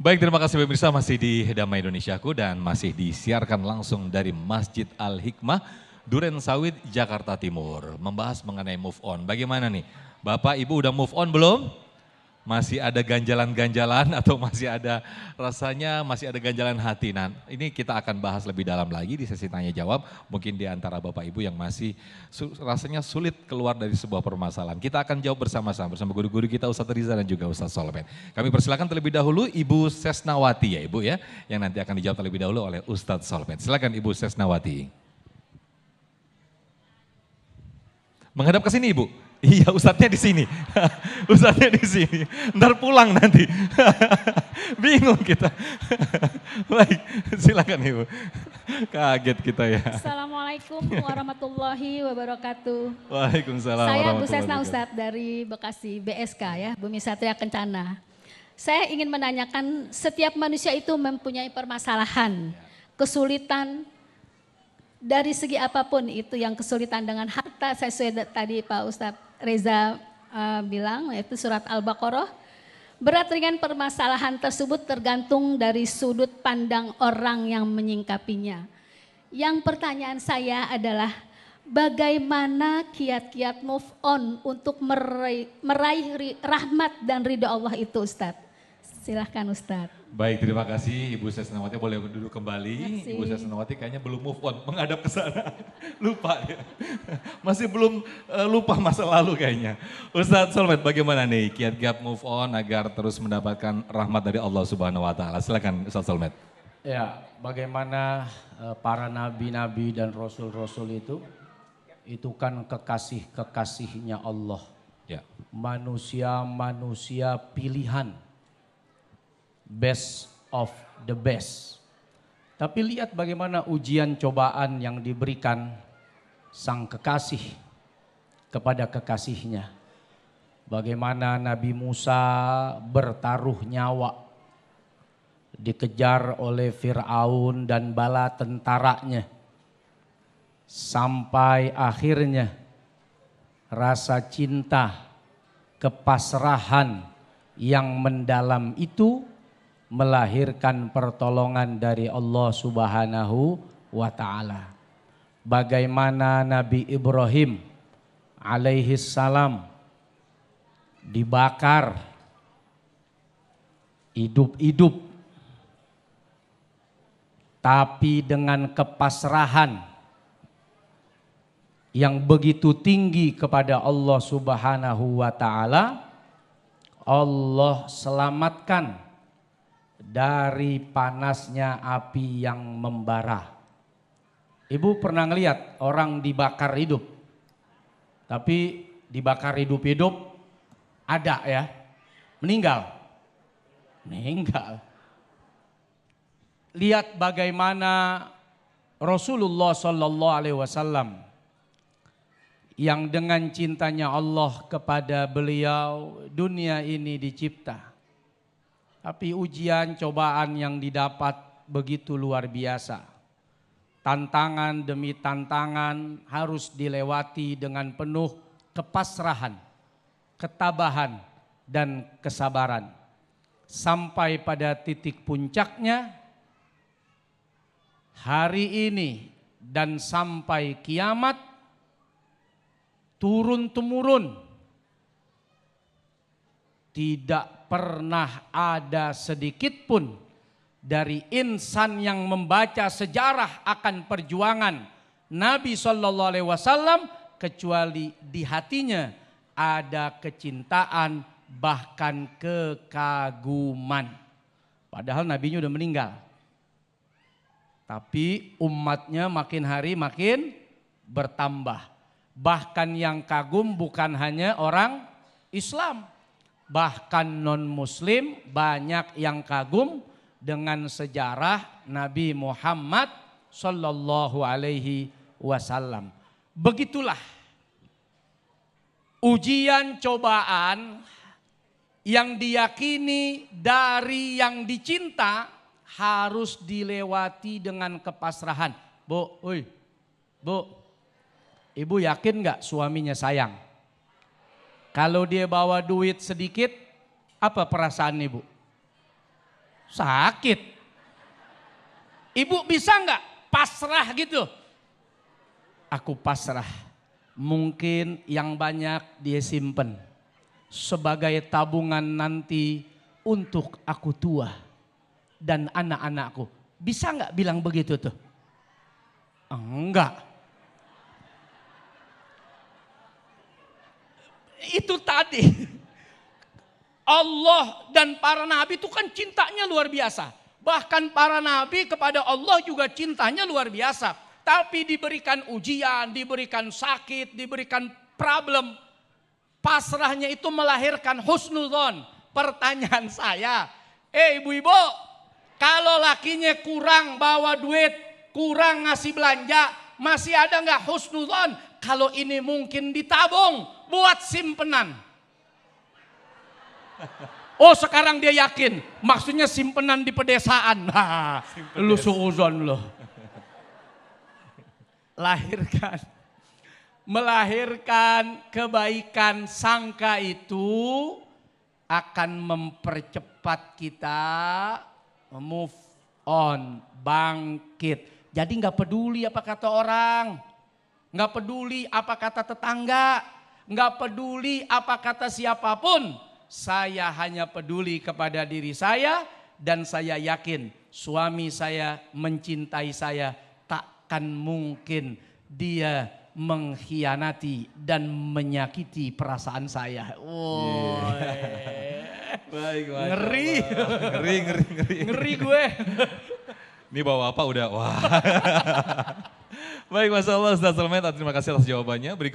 Baik, terima kasih pemirsa, masih di Damai Indonesiaku dan masih disiarkan langsung dari Masjid Al-Hikmah, Duren Sawit, Jakarta Timur. Membahas mengenai move on. Bagaimana nih? Bapak, Ibu udah move on belum? Masih ada ganjalan-ganjalan atau masih ada rasanya masih ada ganjalan hati. Nah, ini kita akan bahas lebih dalam lagi di sesi tanya jawab. Mungkin di antara Bapak Ibu yang masih rasanya sulit keluar dari sebuah permasalahan. Kita akan jawab bersama-sama bersama guru-guru kita Ustadz Riza dan juga Ustadz Solmen. Kami persilakan terlebih dahulu Ibu Sesnawati ya Ibu ya, yang nanti akan dijawab terlebih dahulu oleh Ustadz Solmen. Silakan Ibu Sesnawati. Menghadap ke sini Ibu. Iya, ustadznya di sini. Ustadznya di sini. Ntar pulang nanti. Bingung kita. Baik, silakan Ibu. Kaget kita ya. Assalamualaikum warahmatullahi wabarakatuh. Waalaikumsalam Saya warahmatullahi Bu Sesna wabarakatuh. Ustadz dari Bekasi, BSK ya, Bumi Satria Kencana. Saya ingin menanyakan, setiap manusia itu mempunyai permasalahan, kesulitan, dari segi apapun itu, yang kesulitan dengan harta, saya sudah tadi Pak Ustadz Reza bilang, yaitu surat Al-Baqarah. Berat ringan permasalahan tersebut tergantung dari sudut pandang orang yang menyingkapinya. Yang pertanyaan saya adalah, bagaimana kiat-kiat move on untuk meraih rahmat dan ridho Allah itu Ustadz? Silahkan Ustadz. Baik, terima kasih Ibu Sesnawati, boleh duduk kembali. Terima kasih. Ibu Sesnawati kayaknya belum move on, menghadap ke sana. Lupa ya. Masih belum lupa masa lalu kayaknya. Ustadz Solmed, bagaimana nih kiat-kiat move on agar terus mendapatkan rahmat dari Allah Subhanahu wa taala? Silakan Ustadz Solmed. Ya, bagaimana para nabi-nabi dan rasul-rasul itu kan kekasih-kekasihnya Allah. Ya. Manusia-manusia pilihan. Best of the best. Tapi lihat bagaimana ujian cobaan yang diberikan sang kekasih kepada kekasihnya. Bagaimana Nabi Musa bertaruh nyawa, dikejar oleh Fir'aun dan bala tentaranya. Sampai akhirnya rasa cinta, kepasrahan yang mendalam itu melahirkan pertolongan dari Allah Subhanahu wa taala. Bagaimana Nabi Ibrahim alaihi salam dibakar hidup-hidup, tapi dengan kepasrahan yang begitu tinggi kepada Allah Subhanahu wa taala, Allah selamatkan dari panasnya api yang membara. Ibu pernah ngelihat orang dibakar hidup, tapi dibakar hidup-hidup ada ya, meninggal. Lihat bagaimana Rasulullah Sallallahu Alaihi Wasallam yang dengan cintanya Allah kepada beliau, dunia ini dicipta. Tapi ujian cobaan yang didapat begitu luar biasa. Tantangan demi tantangan harus dilewati dengan penuh kepasrahan, ketabahan, dan kesabaran. Sampai pada titik puncaknya hari ini dan sampai kiamat turun-temurun. Tidak pernah ada sedikit pun dari insan yang membaca sejarah akan perjuangan Nabi Sallallahu Alaihi Wasallam kecuali di hatinya ada kecintaan bahkan kekaguman. Padahal nabinya udah meninggal. Tapi umatnya makin hari makin bertambah. Bahkan yang kagum bukan hanya orang Islam. Bahkan non-muslim banyak yang kagum dengan sejarah Nabi Muhammad Sallallahu Alaihi Wasallam. Begitulah ujian cobaan yang diyakini dari yang dicinta harus dilewati dengan kepasrahan. Bu, ibu yakin gak suaminya sayang? Kalau dia bawa duit sedikit, apa perasaan ibu? Sakit. Ibu bisa nggak pasrah gitu? Aku pasrah. Mungkin yang banyak dia simpen sebagai tabungan nanti untuk aku tua dan anak-anakku. Bisa nggak bilang begitu tuh? Enggak. Itu tadi. Allah dan para nabi itu kan cintanya luar biasa. Bahkan para nabi kepada Allah juga cintanya luar biasa. Tapi diberikan ujian, diberikan sakit, diberikan problem. Pasrahnya itu melahirkan husnudzon. Pertanyaan saya, ibu-ibu, kalau lakinya kurang bawa duit, kurang ngasih belanja, masih ada nggak husnudzon? Kalau ini mungkin ditabung buat simpenan. Oh sekarang dia yakin, maksudnya simpenan di pedesaan. Lu suuzon loh. Melahirkan kebaikan sangka itu akan mempercepat kita move on, bangkit. Jadi nggak peduli apa kata orang, nggak peduli apa kata tetangga, nggak peduli apa kata siapapun. Saya hanya peduli kepada diri saya dan saya yakin suami saya mencintai saya. Takkan mungkin dia mengkhianati dan menyakiti perasaan saya. Baik, Ngeri. Ngeri gue. Ini bawa apa udah, wah. Baik, Masya Allah, Ustaz Sulaiman, terima kasih atas jawabannya. Berikut